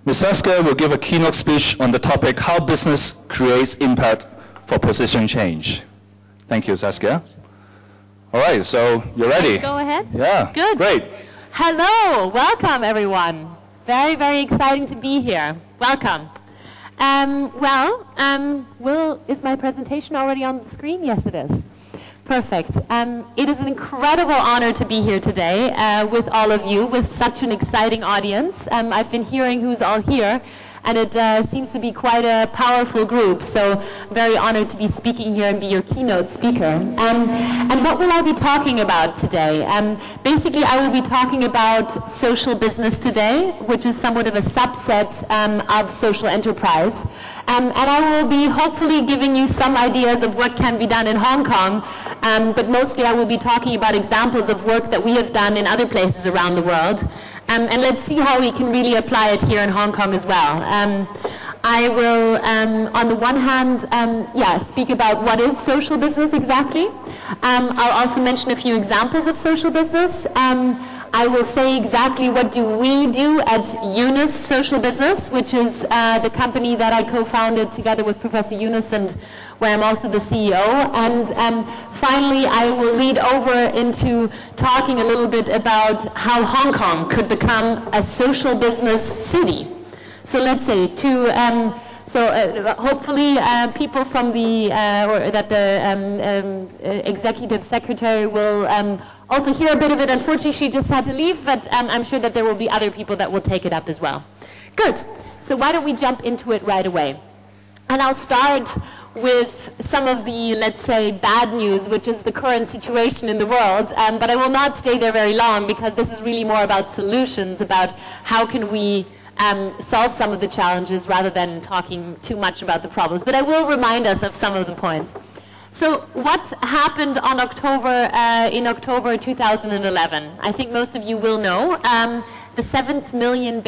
Ms. Saskia will give a keynote speech on the topic, how business creates impact for position change. Thank you, Saskia. All right, so you're ready? Go ahead. Yeah, good. Great. Hello, welcome everyone. Very, very exciting to be here. Welcome. Is my presentation already on the screen? Yes, it is. Perfect. It is an incredible honor to be here today with all of you, with such an exciting audience. I've been hearing who's all here, and it seems to be quite a powerful group, so very honored to be speaking here and be your keynote speaker. And what will I be talking about today? Basically, I will be talking about social business today, which is somewhat of a subset of social enterprise. And I will be hopefully giving you some ideas of what can be done in Hong Kong, but mostly I will be talking about examples of work that we have done in other places around the world. And let's see how we can really apply it here in Hong Kong as well. I will, on the one hand, speak about what is social business exactly. I'll also mention a few examples of social business. I will say exactly what do we do at Yunus Social Business, which is the company that I co-founded together with Professor Yunus and where I'm also the CEO. And finally, I will lead over into talking a little bit about how Hong Kong could become a social business city. So let's say hopefully people from the, executive secretary will also hear a bit of it. Unfortunately, she just had to leave, but I'm sure that there will be other people that will take it up as well. Good. So why don't we jump into it right away? And I'll start with some of the, let's say, bad news, which is the current situation in the world. But I will not stay there very long because this is really more about solutions, about how can we solve some of the challenges rather than talking too much about the problems. But I will remind us of some of the points. So what happened on in October 2011? I think most of you will know. The 7th billion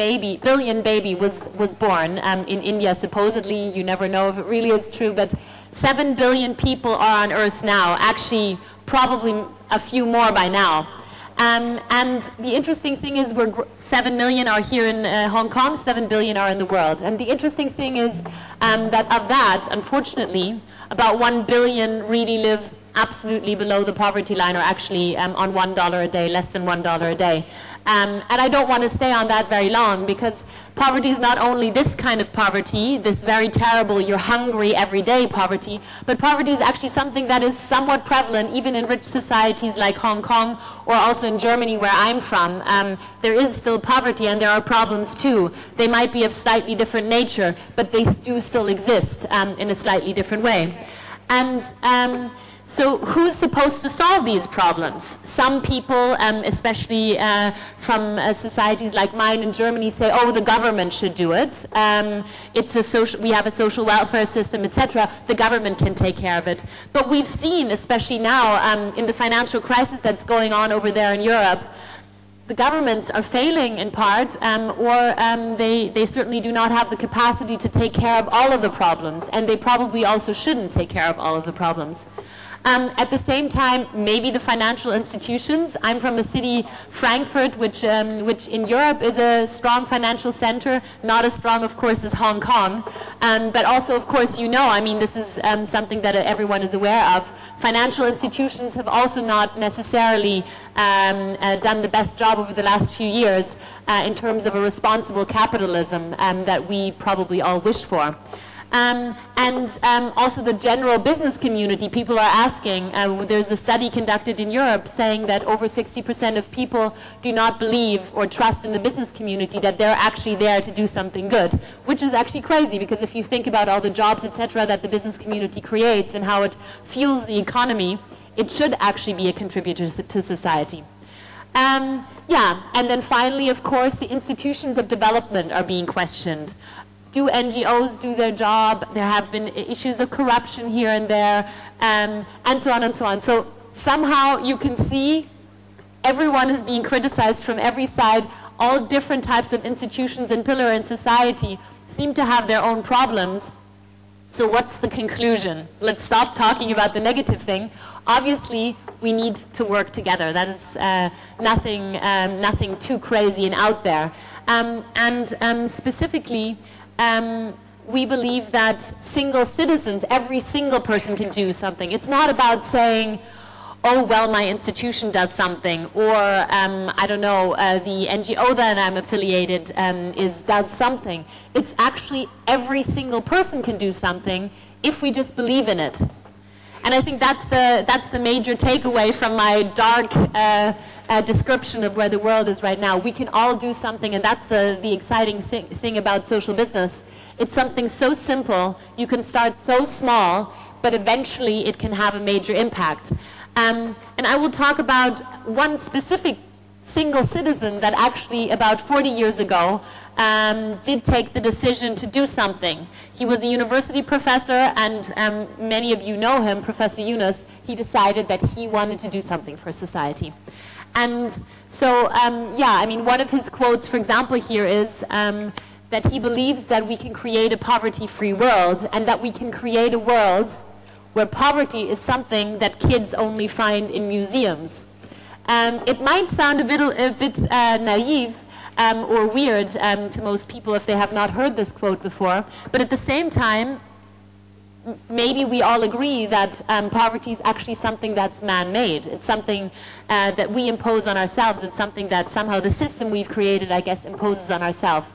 baby was born in India, supposedly. You never know if it really is true, but 7 billion people are on Earth now. Actually, probably a few more by now. And the interesting thing is 7 million are here in Hong Kong, 7 billion are in the world. And the interesting thing is that of that, unfortunately, about 1 billion really live absolutely below the poverty line, or actually on $1 a day, less than $1 a day. And I don't want to stay on that very long, because poverty is not only this kind of poverty, this very terrible, you're hungry every day poverty, but poverty is actually something that is somewhat prevalent even in rich societies like Hong Kong, or also in Germany where I'm from. There is still poverty and there are problems too. They might be of slightly different nature, but they do still exist in a slightly different way. And so who's supposed to solve these problems? Some people, especially from societies like mine in Germany, say, oh, the government should do it. We have a social welfare system, etc. The government can take care of it. But we've seen, especially now, in the financial crisis that's going on over there in Europe, the governments are failing in part, or they certainly do not have the capacity to take care of all of the problems, and they probably also shouldn't take care of all of the problems. At the same time, maybe the financial institutions. I'm from a city, Frankfurt, which in Europe is a strong financial center, not as strong, of course, as Hong Kong. But also, of course, you know, I mean, this is something that everyone is aware of. Financial institutions have also not necessarily done the best job over the last few years in terms of a responsible capitalism that we probably all wish for. Also the general business community, people are asking, there's a study conducted in Europe saying that over 60% of people do not believe or trust in the business community that they're actually there to do something good, which is actually crazy, because if you think about all the jobs, etc., that the business community creates and how it fuels the economy, it should actually be a contributor to society. And then finally, of course, the institutions of development are being questioned. Do NGOs do their job? There have been issues of corruption here and there, and so on and so on. So somehow you can see everyone is being criticized from every side. All different types of institutions and pillars in society seem to have their own problems. So what's the conclusion? Let's stop talking about the negative thing. Obviously, we need to work together. That is nothing too crazy and out there. Specifically, we believe that single citizens, every single person can do something. It's not about saying, oh, well, my institution does something, or I don't know, the NGO that I'm affiliated does something. It's actually every single person can do something if we just believe in it. And I think that's the major takeaway from my dark description of where the world is right now. We can all do something, and that's the exciting thing about social business. It's something so simple, you can start so small, but eventually it can have a major impact. And I will talk about one specific single citizen that actually about 40 years ago did take the decision to do something. He was a university professor, and many of you know him, Professor Yunus. He decided that he wanted to do something for society. And so, yeah, I mean, one of his quotes, for example, here is that he believes that we can create a poverty-free world, and that we can create a world where poverty is something that kids only find in museums. It might sound a bit naive or weird to most people if they have not heard this quote before, but at the same time, maybe we all agree that poverty is actually something that's man-made. It's something that we impose on ourselves. It's something that somehow the system we've created, I guess, imposes on ourselves.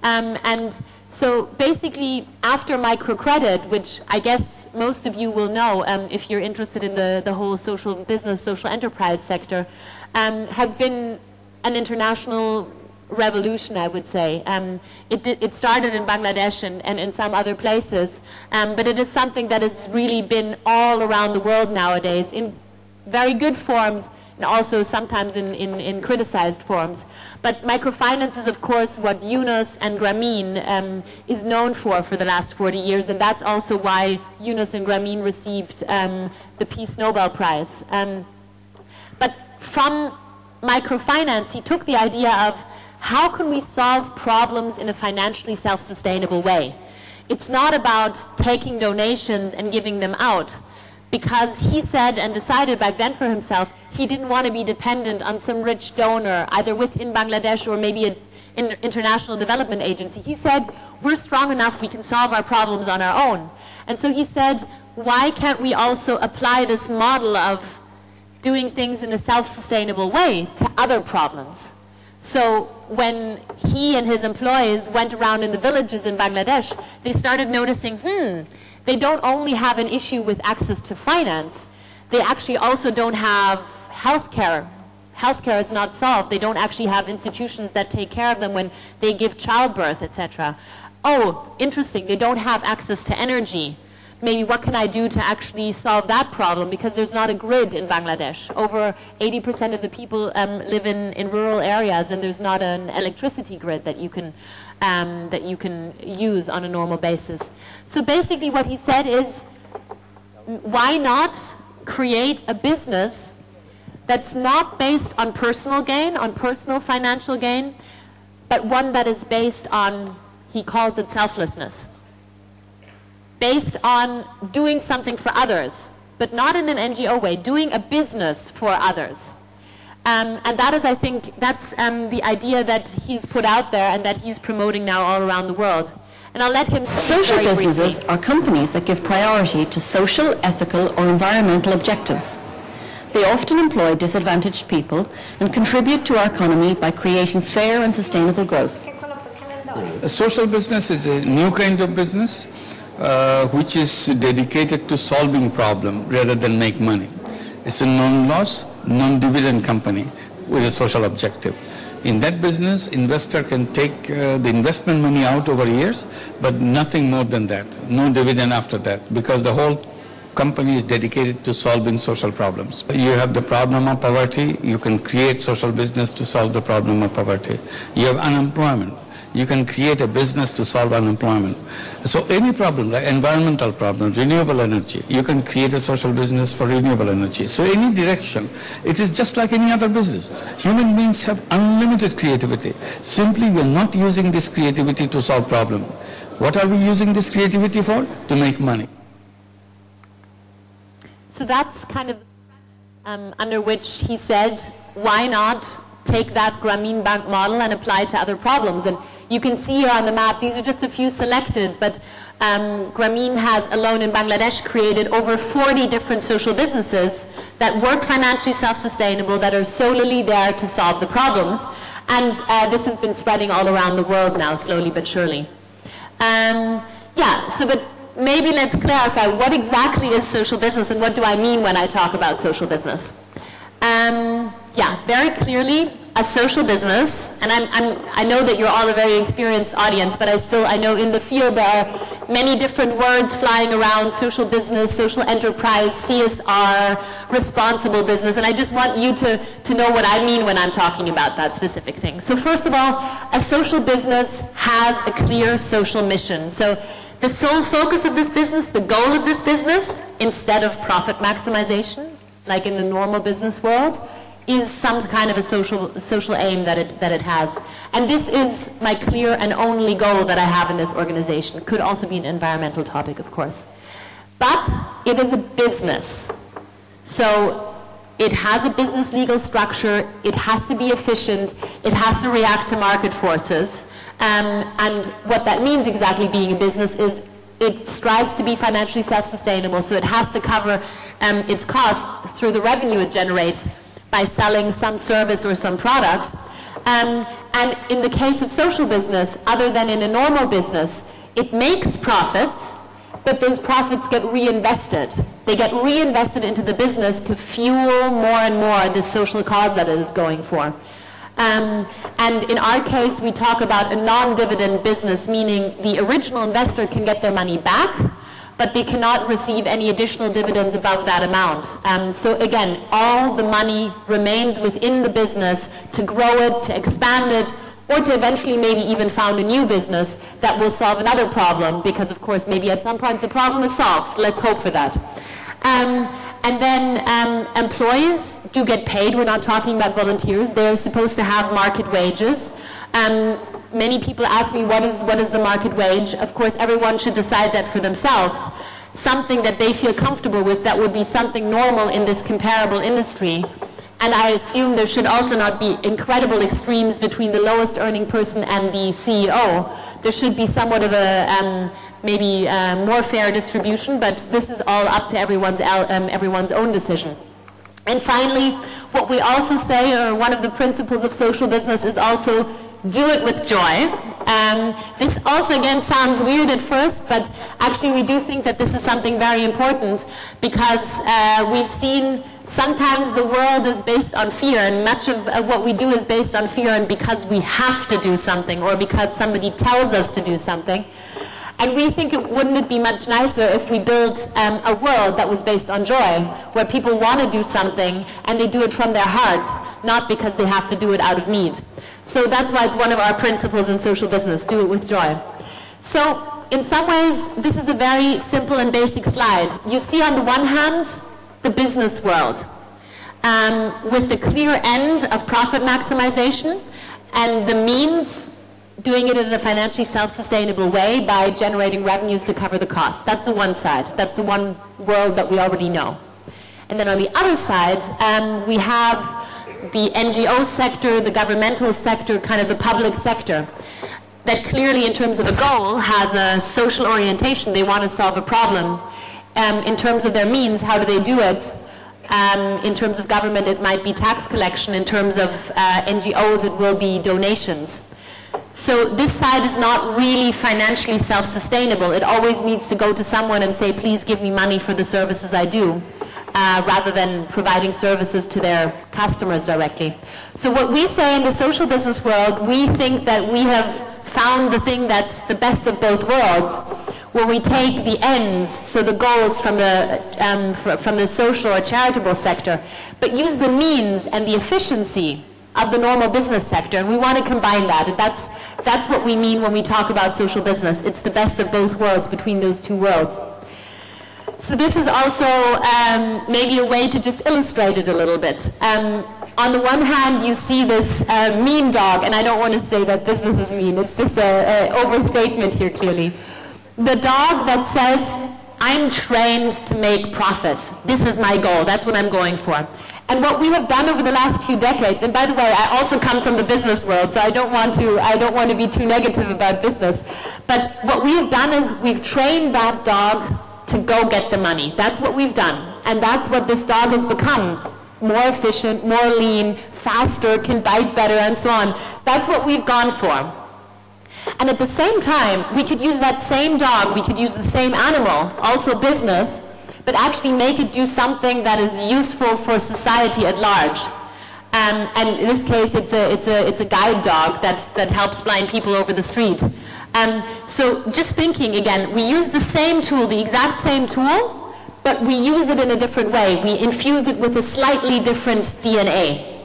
And so basically, after microcredit, which I guess most of you will know if you're interested in the whole social business, social enterprise sector, has been an international revolution, I would say. It started in Bangladesh and in some other places, but it is something that has really been all around the world nowadays in very good forms, and also sometimes in criticized forms. But microfinance is, of course, what Yunus and Grameen is known for the last 40 years, and that's also why Yunus and Grameen received the Peace Nobel Prize. But from microfinance, he took the idea of how can we solve problems in a financially self-sustainable way. It's not about taking donations and giving them out, because he said and decided back then for himself, he didn't want to be dependent on some rich donor, either within Bangladesh or maybe an international development agency. He said, we're strong enough, we can solve our problems on our own. And so he said, why can't we also apply this model of doing things in a self-sustainable way to other problems? So when he and his employees went around in the villages in Bangladesh, they started noticing, they don't only have an issue with access to finance, they actually also don't have healthcare. Healthcare is not solved. They don't actually have institutions that take care of them when they give childbirth, etc. Oh, interesting, they don't have access to energy. Maybe what can I do to actually solve that problem? Because there's not a grid in Bangladesh. Over 80% of the people live in rural areas, and there's not an electricity grid that you can use on a normal basis. So basically what he said is, why not create a business that's not based on personal gain, on personal financial gain, but one that is based on, he calls it selflessness. Based on doing something for others, but not in an NGO way, doing a business for others. And that is, I think, that's the idea that he's put out there and that he's promoting now all around the world. And I'll let him speak Social very businesses briefly. are companies that give priority to social, ethical, or environmental objectives. They often employ disadvantaged people and contribute to our economy by creating fair and sustainable growth. A social business is a new kind of business which is dedicated to solving problem rather than make money. It's a non-loss, non-dividend company with a social objective. In that business, investor can take the investment money out over years, but nothing more than that, no dividend after that, because the whole company is dedicated to solving social problems. You have the problem of poverty, you can create social business to solve the problem of poverty. You have unemployment. You can create a business to solve unemployment. So any problem, like environmental problem, renewable energy, you can create a social business for renewable energy. So any direction, it is just like any other business. Human beings have unlimited creativity. Simply we are not using this creativity to solve problems. What are we using this creativity for? To make money. So that's kind of under which he said, why not take that Grameen Bank model and apply it to other problems? And you can see here on the map, these are just a few selected, but Grameen has alone in Bangladesh created over 40 different social businesses that work financially self-sustainable, that are solely there to solve the problems. And this has been spreading all around the world now, slowly but surely. Yeah, so but maybe let's clarify what exactly is social business and what do I mean when I talk about social business. Yeah, very clearly, a social business, and I know that you're all a very experienced audience, but I know in the field there are many different words flying around: social business, social enterprise, CSR, responsible business, and I just want you to know what I mean when I'm talking about that specific thing. So first of all, a social business has a clear social mission. So the sole focus of this business, the goal of this business, instead of profit maximization, like in the normal business world, is some kind of a social aim that it has. And this is my clear and only goal that I have in this organization. It could also be an environmental topic, of course. But it is a business. So it has a business legal structure, it has to be efficient, it has to react to market forces. And what that means exactly, being a business, is it strives to be financially self-sustainable, so it has to cover its costs through the revenue it generates by selling some service or some product. And in the case of social business, other than in a normal business, it makes profits, but those profits get reinvested. They get reinvested into the business to fuel more and more the social cause that it is going for. And in our case, we talk about a non-dividend business, meaning the original investor can get their money back, but they cannot receive any additional dividends above that amount. So again, all the money remains within the business to grow it, to expand it, or to eventually maybe even found a new business that will solve another problem, because of course maybe at some point the problem is solved. Let's hope for that. And then employees do get paid. We're not talking about volunteers. They're supposed to have market wages. Many people ask me, what is the market wage? Of course, everyone should decide that for themselves. Something that they feel comfortable with, that would be something normal in this comparable industry. And I assume there should also not be incredible extremes between the lowest earning person and the CEO. There should be somewhat of a maybe more fair distribution, but this is all up to everyone's own decision. And finally, what we also say, or one of the principles of social business, is also do it with joy. This also again sounds weird at first, but actually we do think that this is something very important, because we've seen sometimes the world is based on fear, and much of what we do is based on fear, and because we have to do something, or because somebody tells us to do something. And we think, wouldn't it be much nicer if we built a world that was based on joy, where people want to do something and they do it from their heart, not because they have to do it out of need. So that's why it's one of our principles in social business: do it with joy. So in some ways, this is a very simple and basic slide. You see on the one hand, the business world, with the clear end of profit maximization, and the means doing it in a financially self-sustainable way by generating revenues to cover the costs. That's the one side. That's the one world that we already know. And then on the other side, we have the NGO sector, the governmental sector, kind of the public sector, that clearly in terms of a goal has a social orientation. They want to solve a problem. In terms of their means, how do they do it? In terms of government, it might be tax collection. In terms of NGOs, it will be donations. So this side is not really financially self-sustainable. It always needs to go to someone and say, please give me money for the services I do, rather than providing services to their customers directly. So what we say in the social business world, we think that we have found the thing that's the best of both worlds, where we take the ends, so the goals from the social or charitable sector, but use the means and the efficiency of the normal business sector, and we want to combine that. And that's what we mean when we talk about social business. It's the best of both worlds, between those two worlds. So this is also maybe a way to just illustrate it a little bit. On the one hand, you see this mean dog, and I don't want to say that business is mean, it's just an overstatement here clearly. The dog that says, I'm trained to make profit. This is my goal, that's what I'm going for. And what we have done over the last few decades, and by the way, I also come from the business world, so I don't want to be too negative about business. But what we have done is we've trained that dog to go get the money. That's what we've done. And that's what this dog has become. More efficient, more lean, faster, can bite better, and so on. That's what we've gone for. And at the same time, we could use that same dog, we could use the same animal, also business, but actually make it do something that is useful for society at large. And in this case, it's a guide dog that helps blind people over the street. So just thinking again, we use the same tool, the exact same tool, but we use it in a different way. We infuse it with a slightly different DNA.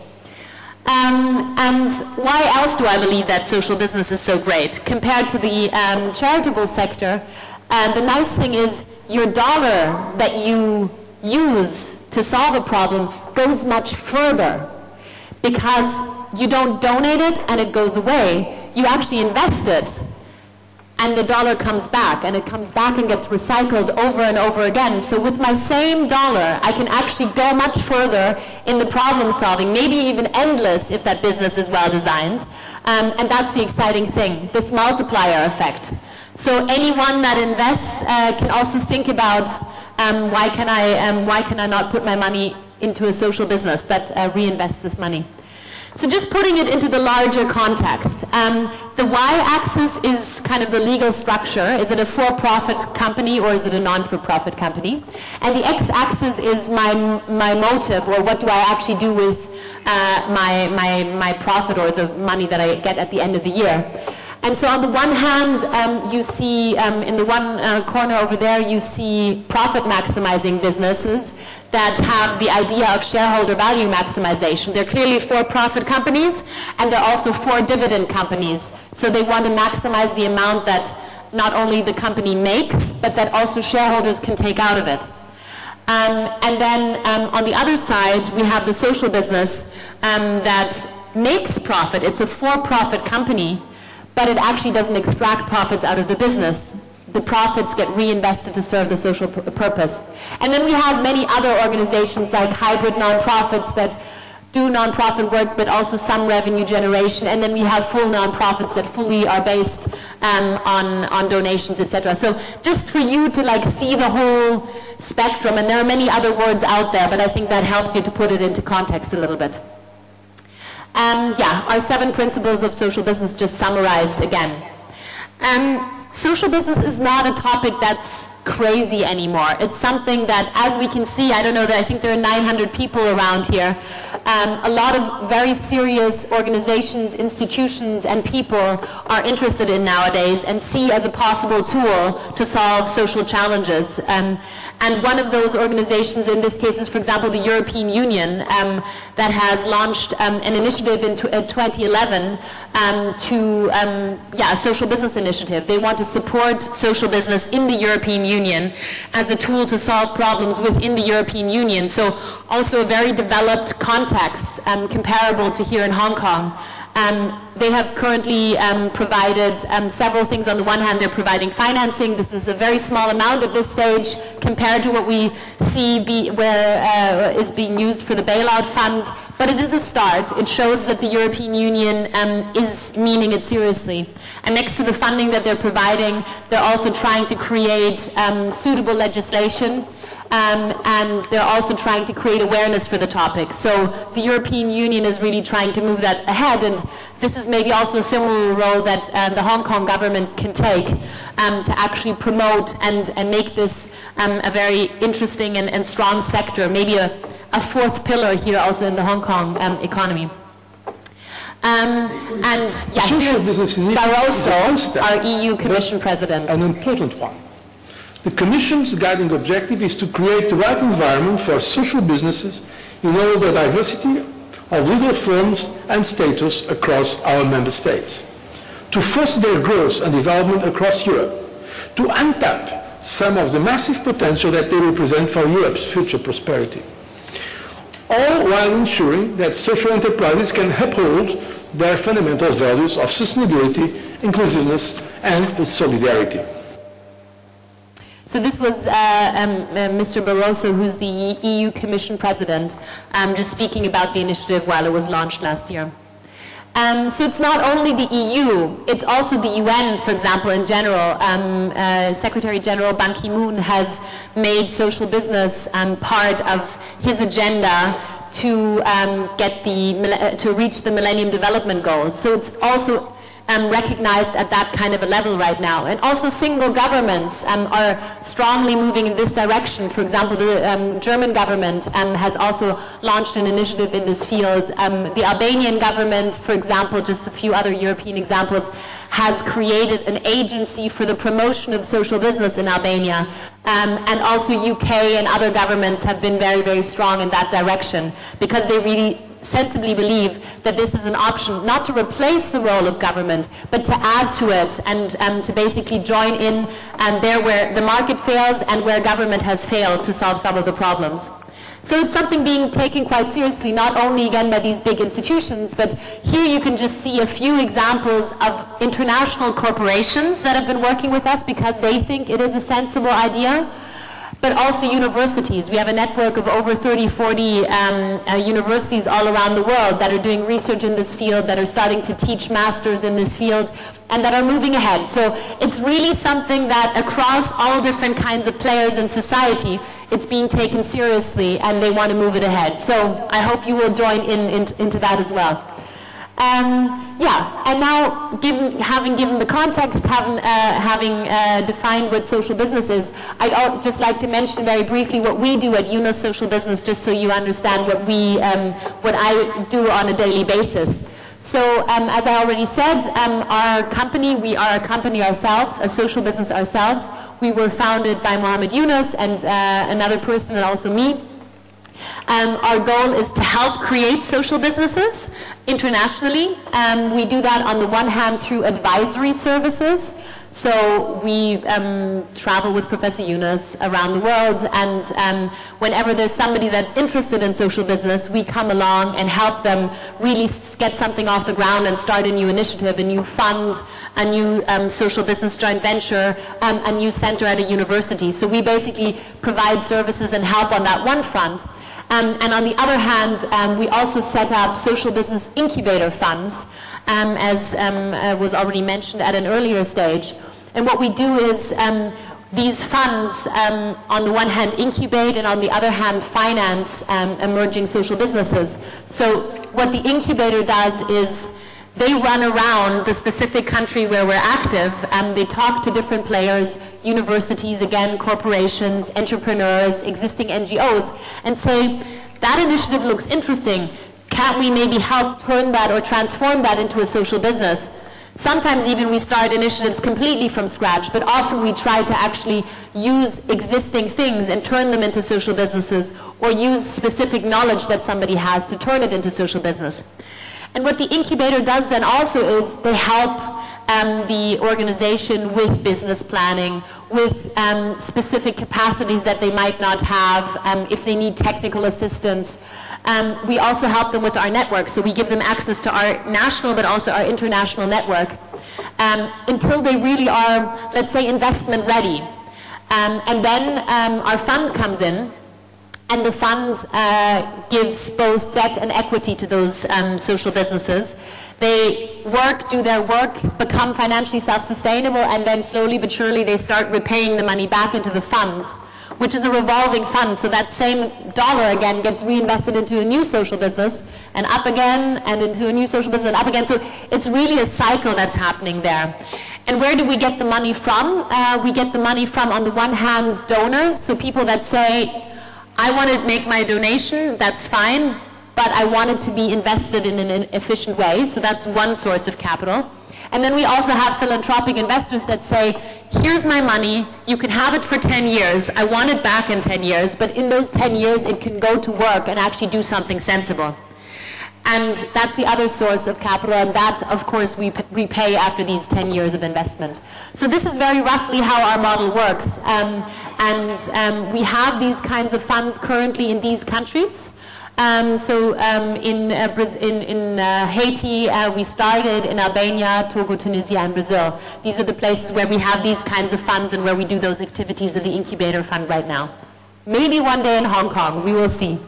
And why else do I believe that social business is so great? Compared to the charitable sector, the nice thing is your dollar that you use to solve a problem goes much further, because you don't donate it and it goes away. You actually invest it, and the dollar comes back, and it comes back and gets recycled over and over again. So with my same dollar, I can actually go much further in the problem solving, maybe even endless if that business is well designed. And that's the exciting thing, this multiplier effect. So anyone that invests can also think about why can I not put my money into a social business that reinvests this money. So just putting it into the larger context, the y-axis is kind of the legal structure. Is it a for-profit company or is it a non-for-profit company? And the x-axis is my motive, or what do I actually do with my profit or the money that I get at the end of the year. And so on the one hand, you see in the one corner over there, you see profit maximizing businesses that have the idea of shareholder value maximization. They're clearly for-profit companies, and they're also for-dividend companies. So they want to maximize the amount that not only the company makes, but that also shareholders can take out of it. And then on the other side, we have the social business that makes profit. It's a for-profit company, but it actually doesn't extract profits out of the business. The profits get reinvested to serve the social purpose. And then we have many other organizations like hybrid nonprofits that do nonprofit work, but also some revenue generation. And then we have full nonprofits that fully are based on donations, etc. So just for you to see the whole spectrum, and there are many other words out there, but I think that helps you to put it into context a little bit. Yeah, our 7 principles of social business just summarized again. Social business is not a topic that's crazy anymore. It's something that, as we can see, I don't know, I think there are 900 people around here. A lot of very serious organizations, institutions, and people are interested in nowadays and see as a possible tool to solve social challenges. And one of those organizations in this case is, for example, the European Union that has launched an initiative in 2011 a social business initiative. They want to support social business in the European Union as a tool to solve problems within the European Union. So also a very developed context comparable to here in Hong Kong. They have currently provided several things. On the one hand, they're providing financing. This is a very small amount at this stage compared to what we see is being used for the bailout funds. But it is a start. It shows that the European Union is meaning it seriously. And next to the funding that they're providing, they're also trying to create suitable legislation. And they're also trying to create awareness for the topic. So the European Union is really trying to move that ahead, and this is maybe also a similar role that the Hong Kong government can take to actually promote and make this a very interesting and strong sector, maybe a 4th pillar here also in the Hong Kong economy. And yeah, here's Barroso, our EU Commission President. An important one. The Commission's guiding objective is to create the right environment for social businesses in all the diversity of legal forms and status across our member states, to foster their growth and development across Europe, to untap some of the massive potential that they represent for Europe's future prosperity, all while ensuring that social enterprises can uphold their fundamental values of sustainability, inclusiveness, and solidarity. So this was Mr. Barroso, who's the EU Commission President, just speaking about the initiative while it was launched last year. So it's not only the EU, it's also the UN, for example, in general. Secretary General Ban Ki-moon has made social business part of his agenda to to reach the Millennium Development Goals. So it's also recognized at that kind of a level right now. And also single governments are strongly moving in this direction. For example, the German government has also launched an initiative in this field. The Albanian government, for example, just a few other European examples, has created an agency for the promotion of social business in Albania. And also UK and other governments have been very, very strong in that direction because they really sensibly believe that this is an option not to replace the role of government, but to add to it and to basically join in there where the market fails and where government has failed to solve some of the problems. So it's something being taken quite seriously, not only again by these big institutions, but here you can just see a few examples of international corporations that have been working with us because they think it is a sensible idea. But also universities. We have a network of over 30, 40 universities all around the world that are doing research in this field, that are starting to teach masters in this field, and that are moving ahead. So it's really something that across all different kinds of players in society, it's being taken seriously and they want to move it ahead. So I hope you will join into that as well. Yeah, and now having given the context, having defined what social business is, I'd just like to mention very briefly what we do at Yunus Social Business, just so you understand what I do on a daily basis. So as I already said, our company, we are a company ourselves, a social business ourselves. We were founded by Mohammed Yunus and another person and also me. Our goal is to help create social businesses internationally. We do that on the one hand through advisory services. So we travel with Professor Yunus around the world, and whenever there's somebody that's interested in social business, we come along and help them really get something off the ground and start a new initiative, a new fund, a new social business joint venture, a new center at a university. So we basically provide services and help on that one front. And on the other hand, we also set up social business incubator funds, as was already mentioned at an earlier stage. And what we do is these funds, on the one hand, incubate, and on the other hand, finance emerging social businesses. So what the incubator does is they run around the specific country where we're active, and they talk to different players, universities, again, corporations, entrepreneurs, existing NGOs, and say, that initiative looks interesting. Can't we maybe help turn that or transform that into a social business? Sometimes even we start initiatives completely from scratch, but often we try to actually use existing things and turn them into social businesses, or use specific knowledge that somebody has to turn it into social business. And what the incubator does then also is they help the organization with business planning, with specific capacities that they might not have, if they need technical assistance. We also help them with our network, so we give them access to our national but also our international network until they really are, let's say, investment ready. And then our fund comes in, and the fund gives both debt and equity to those social businesses. They do their work, become financially self-sustainable, and then slowly but surely they start repaying the money back into the fund, which is a revolving fund. So that same dollar again gets reinvested into a new social business, and up again, and into a new social business, and up again. So it's really a cycle that's happening there. And where do we get the money from? We get the money from, on the one hand, donors, so people that say, I want to make my donation, that's fine, but I want it to be invested in an efficient way, so that's one source of capital. And then we also have philanthropic investors that say, here's my money, you can have it for 10 years, I want it back in 10 years, but in those 10 years it can go to work and actually do something sensible. And that's the other source of capital, and that, of course, we repay after these 10 years of investment. So this is very roughly how our model works. We have these kinds of funds currently in these countries. In Haiti, we started, in Albania, Togo, Tunisia, and Brazil. These are the places where we have these kinds of funds and where we do those activities of the incubator fund right now. Maybe one day in Hong Kong, we will see.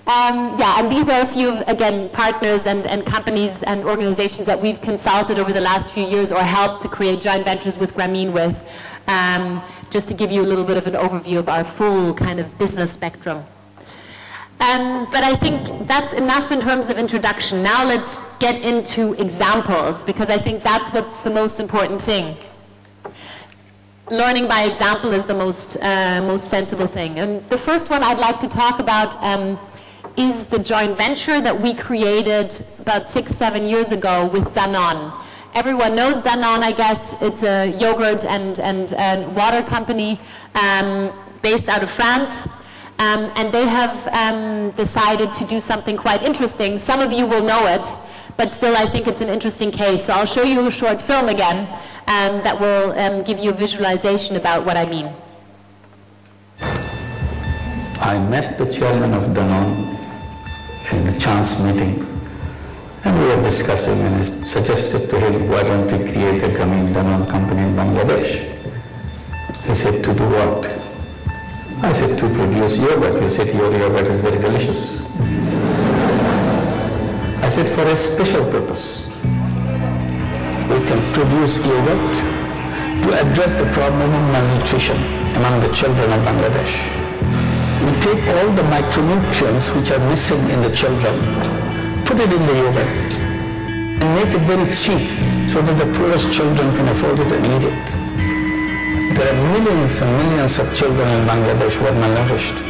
Yeah, and these are a few, again, partners and companies and organizations that we've consulted over the last few years or helped to create joint ventures with Grameen with, just to give you a little bit of an overview of our full kind of business spectrum. But I think that's enough in terms of introduction. Now let's get into examples, because I think that's what's the most important thing. Learning by example is the most sensible thing. And the first one I'd like to talk about is the joint venture that we created about 6-7 years ago with Danone. Everyone knows Danone, I guess. It's a yogurt and water company based out of France. And they have decided to do something quite interesting. Some of you will know it, but still I think it's an interesting case. So I'll show you a short film again that will give you a visualization about what I mean. I met the chairman of Danone in a chance meeting, and we were discussing, and I suggested to him, why don't we create a Grameen Danone company in Bangladesh? He said, to do what? I said, to produce yogurt. He said, your yogurt is very delicious. I said, for a special purpose. We can produce yogurt to address the problem of malnutrition among the children of Bangladesh. We take all the micronutrients which are missing in the children, put it in the yogurt, and make it very cheap so that the poorest children can afford it and eat it. There are millions and millions of children in Bangladesh who are malnourished.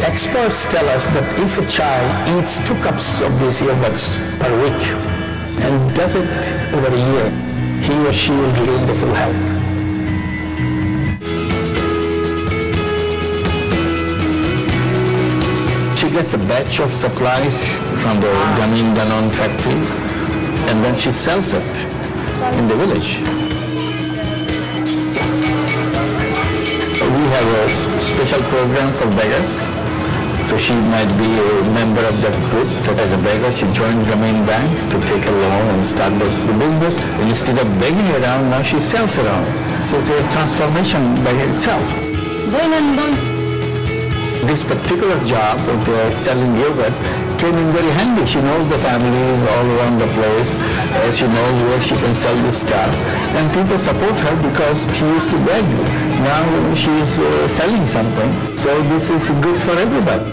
Experts tell us that if a child eats 2 cups of these yogurts per week and does it over a year, he or she will regain the full health. She gets a batch of supplies from the Grameen Danone factory, and then she sells it in the village. We have a special program for beggars. So she might be a member of that group, but as a beggar she joined Grameen Bank to take a loan and start the business. And instead of begging around, now she sells around. So it's a transformation by itself. This particular job of selling yogurt came in very handy. She knows the families all around the place. She knows where she can sell this stuff. And people support her because she used to beg. Now she's selling something. So this is good for everybody.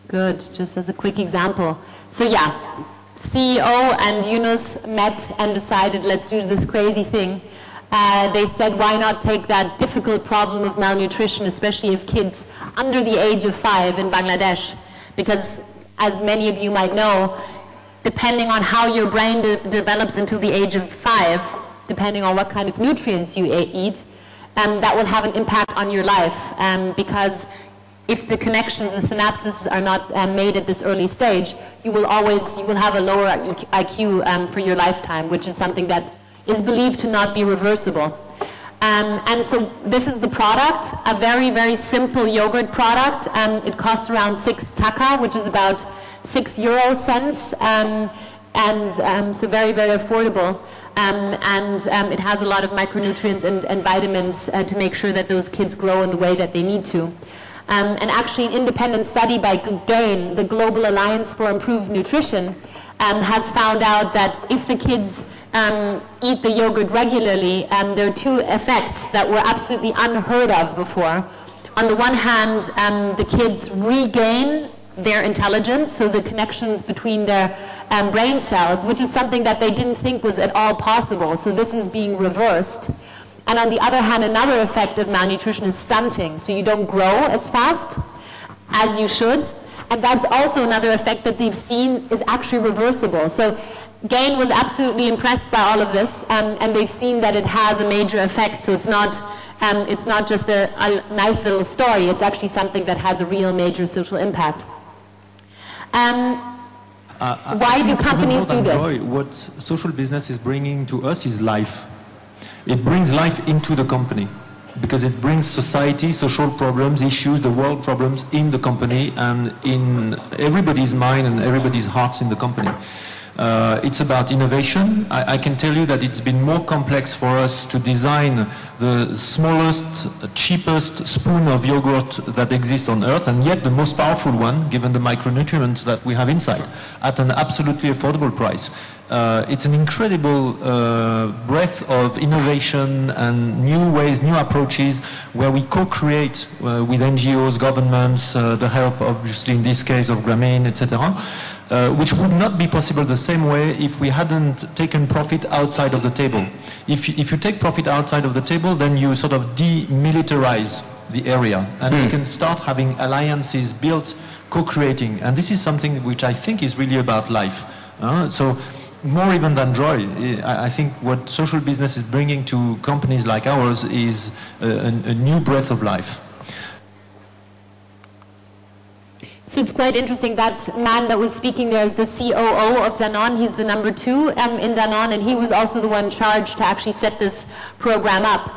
Good, just as a quick example. So yeah, CEO and Yunus met and decided, let's do this crazy thing. They said, why not take that difficult problem of malnutrition, especially of kids under the age of 5 in Bangladesh? Because as many of you might know, depending on how your brain develops until the age of 5, depending on what kind of nutrients you eat, that will have an impact on your life. Because if the connections, the synapses are not made at this early stage, you will have a lower IQ for your lifetime, which is something that is believed to not be reversible. And so this is the product, a very, very simple yogurt product. It costs around 6 taka, which is about 6 euro cents, so very, very affordable. It has a lot of micronutrients and vitamins to make sure that those kids grow in the way that they need to. And actually an independent study by GAIN, the Global Alliance for Improved Nutrition, has found out that if the kids eat the yogurt regularly, there are 2 effects that were absolutely unheard of before. On the one hand, the kids regain their intelligence, so the connections between their brain cells, which is something that they didn't think was at all possible. So this is being reversed. And on the other hand, another effect of malnutrition is stunting. So you don't grow as fast as you should. And that's also another effect that they've seen is actually reversible. So GAIN was absolutely impressed by all of this, and they've seen that it has a major effect. So it's not just a nice little story. It's actually something that has a real major social impact. Why do companies do this? Joy, what social business is bringing to us is life. It brings life into the company because it brings society, social problems, issues, the world problems in the company and in everybody's mind and everybody's hearts in the company. It's about innovation. I can tell you that it's been more complex for us to design the smallest, cheapest spoon of yogurt that exists on earth, and yet the most powerful one, given the micronutrients that we have inside, at an absolutely affordable price. It's an incredible breadth of innovation and new ways, new approaches, where we co-create with NGOs, governments, the help, obviously, in this case of Grameen, etc., which would not be possible the same way if we hadn't taken profit outside of the table. If you take profit outside of the table, then you sort of demilitarize the area, and you can start having alliances built, co-creating, and this is something which I think is really about life. So more even than joy, I think what social business is bringing to companies like ours is a new breath of life. So it's quite interesting, that man that was speaking there is the COO of Danone. He's the number 2 in Danone, and he was also the one charged to actually set this program up.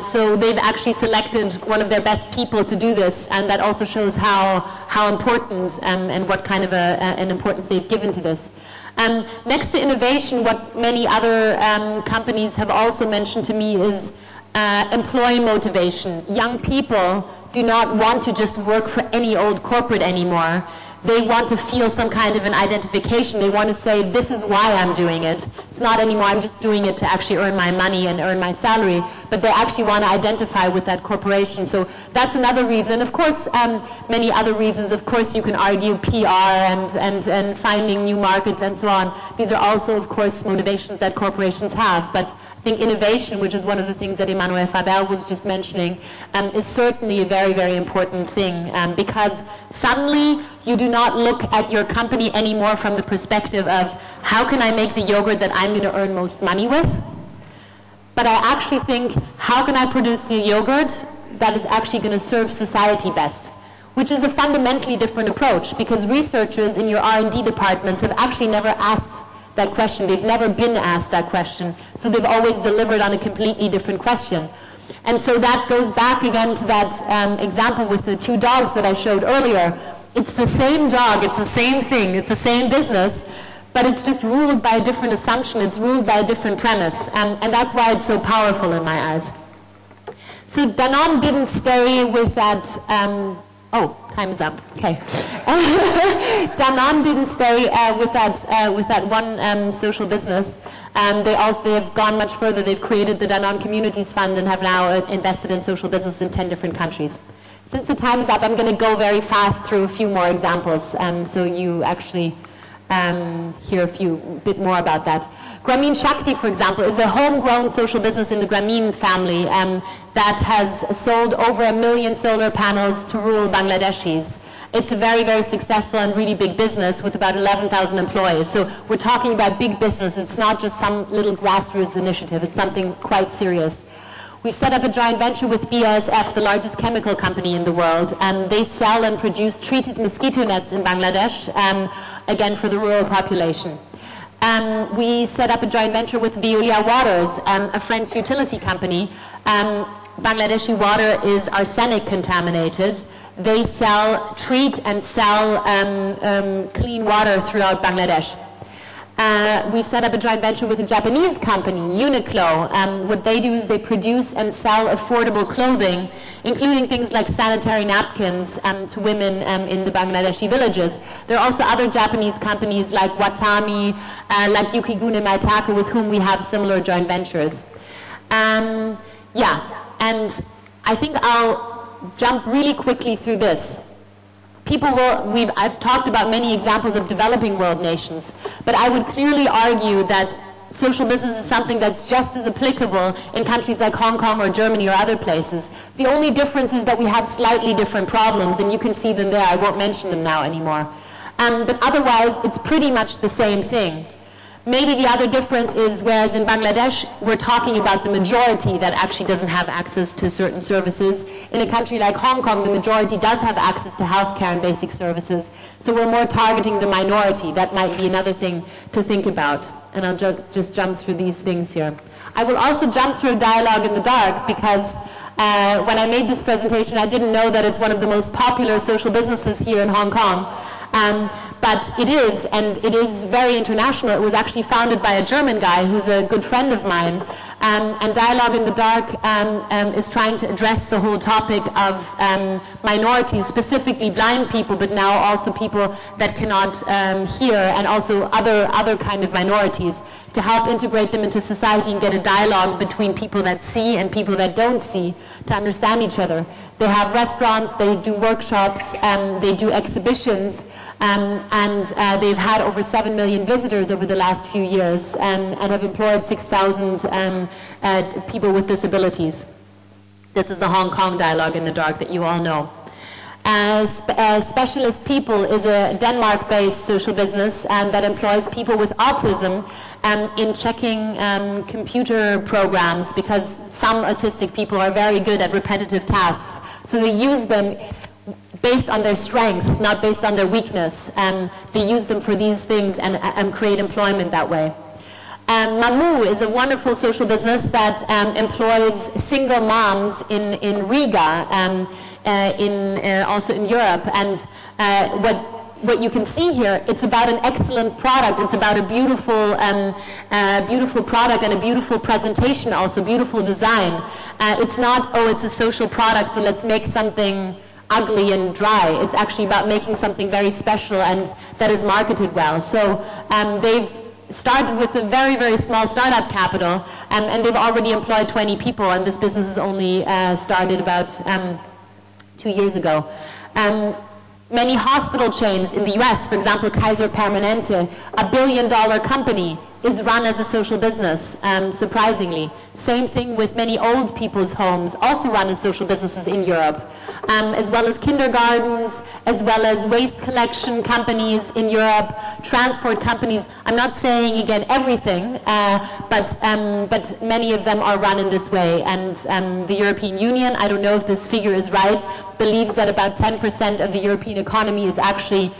So they've actually selected one of their best people to do this, and that also shows how important and what kind of an importance they've given to this. Next to innovation, what many other companies have also mentioned to me is employee motivation. Young people do not want to just work for any old corporate anymore. They want to feel some kind of an identification. They want to say, this is why I'm doing it. It's not anymore, I'm just doing it to actually earn my money and earn my salary, but they actually want to identify with that corporation. So that's another reason. Of course, many other reasons. Of course, you can argue PR and finding new markets and so on. These are also, of course, motivations that corporations have. But I think innovation, which is one of the things that Emmanuel Faber was just mentioning, is certainly a very, very important thing, because suddenly you do not look at your company anymore from the perspective of how can I make the yogurt that I'm going to earn most money with, but I actually think how can I produce a yogurt that is actually going to serve society best, which is a fundamentally different approach, because researchers in your R&D departments have actually never asked that question. They've never been asked that question. So they've always delivered on a completely different question. And so that goes back again to that example with the 2 dogs that I showed earlier. It's the same dog, it's the same thing, it's the same business, but it's just ruled by a different assumption, it's ruled by a different premise. And that's why it's so powerful in my eyes. So Danone didn't stay with that, oh, time is up, okay. Danone didn't stay with that one social business. They have gone much further. They've created the Danone Communities Fund and have now invested in social business in 10 different countries. Since the time is up, I'm going to go very fast through a few more examples, so you actually hear a bit more about that. Grameen Shakti, for example, is a homegrown social business in the Grameen family that has sold over 1 million solar panels to rural Bangladeshis. It's a very, very successful and really big business with about 11,000 employees. So we're talking about big business. It's not just some little grassroots initiative. It's something quite serious. We set up a joint venture with BASF, the largest chemical company in the world, and they sell and produce treated mosquito nets in Bangladesh, again for the rural population. We set up a joint venture with Veolia Waters, a French utility company. Bangladeshi water is arsenic contaminated. They treat and sell clean water throughout Bangladesh. We've set up a joint venture with a Japanese company, Uniqlo. What they do is they produce and sell affordable clothing, including things like sanitary napkins to women in the Bangladeshi villages. There are also other Japanese companies like Watami, like Yukigune Maitaku, with whom we have similar joint ventures. Yeah, and I think I'll jump really quickly through this. I've talked about many examples of developing world nations, but I would clearly argue that social business is something that's just as applicable in countries like Hong Kong or Germany or other places. The only difference is that we have slightly different problems, and you can see them there. I won't mention them now anymore. But otherwise, it's pretty much the same thing. Maybe the other difference is, whereas in Bangladesh, we're talking about the majority that actually doesn't have access to certain services. In a country like Hong Kong, the majority does have access to healthcare and basic services. So we're more targeting the minority. That might be another thing to think about. And I'll just jump through these things here. I will also jump through Dialogue in the Dark because when I made this presentation, I didn't know that it's one of the most popular social businesses here in Hong Kong. But it is, and it is very international. It was actually founded by a German guy who's a good friend of mine. And Dialogue in the Dark is trying to address the whole topic of minorities, specifically blind people, but now also people that cannot hear, and also other kind of minorities, to help integrate them into society and get a dialogue between people that see and people that don't see to understand each other. They have restaurants, they do workshops, they do exhibitions, and they've had over 7 million visitors over the last few years, and have employed 6,000 people with disabilities. This is the Hong Kong Dialogue in the Dark that you all know. Specialist People is a Denmark-based social business that employs people with autism in checking computer programs, because some autistic people are very good at repetitive tasks. So they use them based on their strength, not based on their weakness. They use them for these things and create employment that way. Mamu is a wonderful social business that employs single moms in Riga, also in Europe. And what you can see here, it's about an excellent product. It's about a beautiful, beautiful product and a beautiful presentation, also beautiful design. It's not, oh, it's a social product, so let's make something ugly and dry. It's actually about making something very special and that is marketed well. So they've started with a very, very small startup capital, and they've already employed 20 people, and this business is only started about 2 years ago. Many hospital chains in the US, for example, Kaiser Permanente, $1 billion company, is run as a social business, surprisingly. Same thing with many old people's homes, also run as social businesses in Europe, as well as kindergartens, as well as waste collection companies in Europe, transport companies. I'm not saying, again, everything, but many of them are run in this way. And the European Union, I don't know if this figure is right, believes that about 10% of the European economy is actually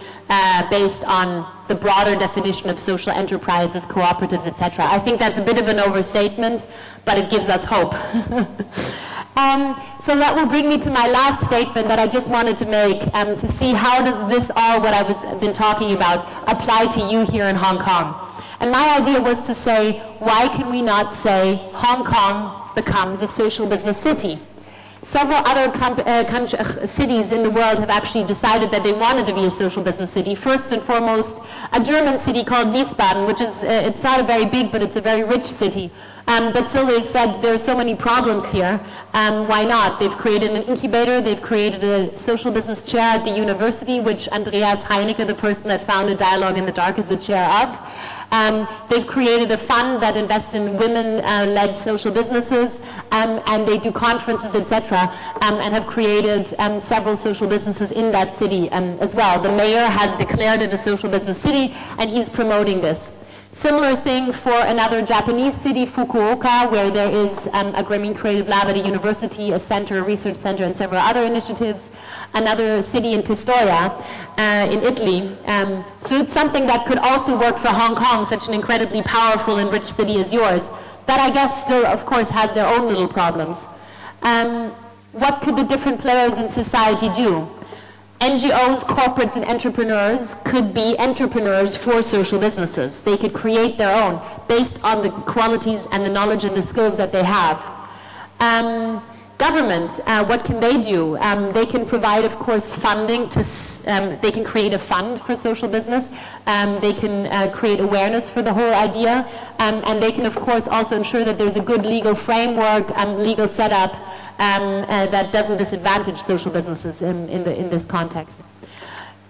based on the broader definition of social enterprises, cooperatives, etc. I think that's a bit of an overstatement, but it gives us hope. So that will bring me to my last statement that I just wanted to make, to see how does this all, what I've been talking about, apply to you here in Hong Kong. And my idea was to say, why can we not say Hong Kong becomes a social business city? Several other cities in the world have actually decided that they wanted to be a social business city. First and foremost, a German city called Wiesbaden, which is, it's not a very big, but it's a very rich city. But still they've said there are so many problems here, why not? They've created an incubator, they've created a social business chair at the university, which Andreas Heinecke, the person that founded Dialogue in the Dark, is the chair of. They've created a fund that invests in women-led social businesses, and they do conferences, etc., and have created several social businesses in that city as well. The mayor has declared it a social business city, and he's promoting this. Similar thing for another Japanese city, Fukuoka, where there is a Grameen Creative Lab at a university, a center, a research center, and several other initiatives. Another city in Pistoia, in Italy. So it's something that could also work for Hong Kong, such an incredibly powerful and rich city as yours. That, I guess, still, of course, has their own little problems. What could the different players in society do? NGOs, corporates, and entrepreneurs could be entrepreneurs for social businesses. They could create their own based on the qualities and the knowledge and the skills that they have. Governments, what can they do? They can provide, of course, funding to, they can create a fund for social business. They can create awareness for the whole idea. And they can, of course, also ensure that there's a good legal framework and legal setup that doesn't disadvantage social businesses in this context.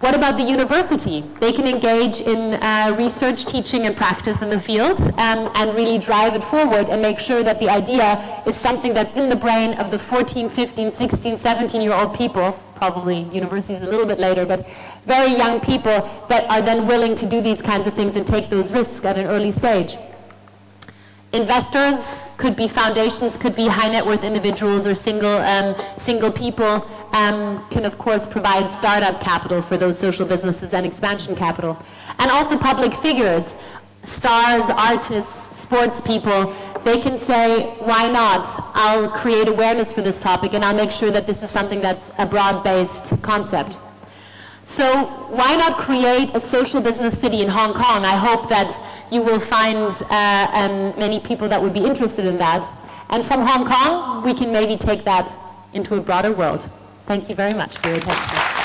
What about the university? They can engage in research, teaching, and practice in the field and really drive it forward and make sure that the idea is something that's in the brain of the 14, 15, 16, 17-year-old people, probably universities a little bit later, but very young people that are then willing to do these kinds of things and take those risks at an early stage. Investors could be foundations, could be high net worth individuals or single people, can of course provide startup capital for those social businesses and expansion capital. And also public figures, stars, artists, sports people, they can say, why not? I'll create awareness for this topic and I'll make sure that this is something that's a broad-based concept. So why not create a social business city in Hong Kong? I hope that you will find many people that would be interested in that. And from Hong Kong, we can maybe take that into a broader world. Thank you very much for your attention.